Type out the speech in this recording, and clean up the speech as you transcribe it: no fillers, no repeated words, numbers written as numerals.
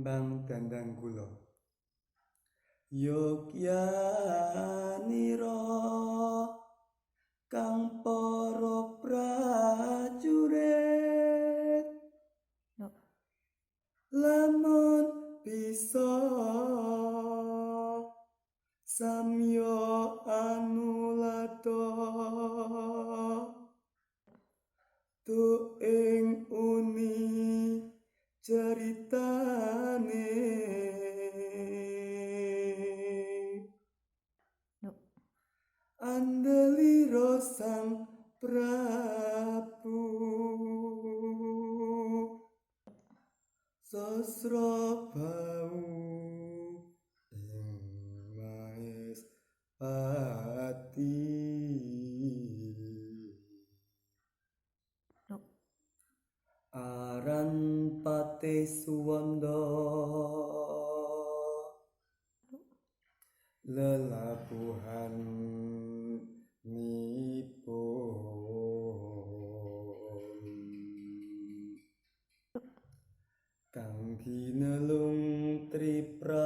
tembang dandang kula. Yogyaniro kang para prajurit lamun bisa samyo anulata tu ing uni ceritane andeliro sang Prabu sasra bau ing Maespati aran Pate Suwanda lelabuhan nipun kang ginelung Tripra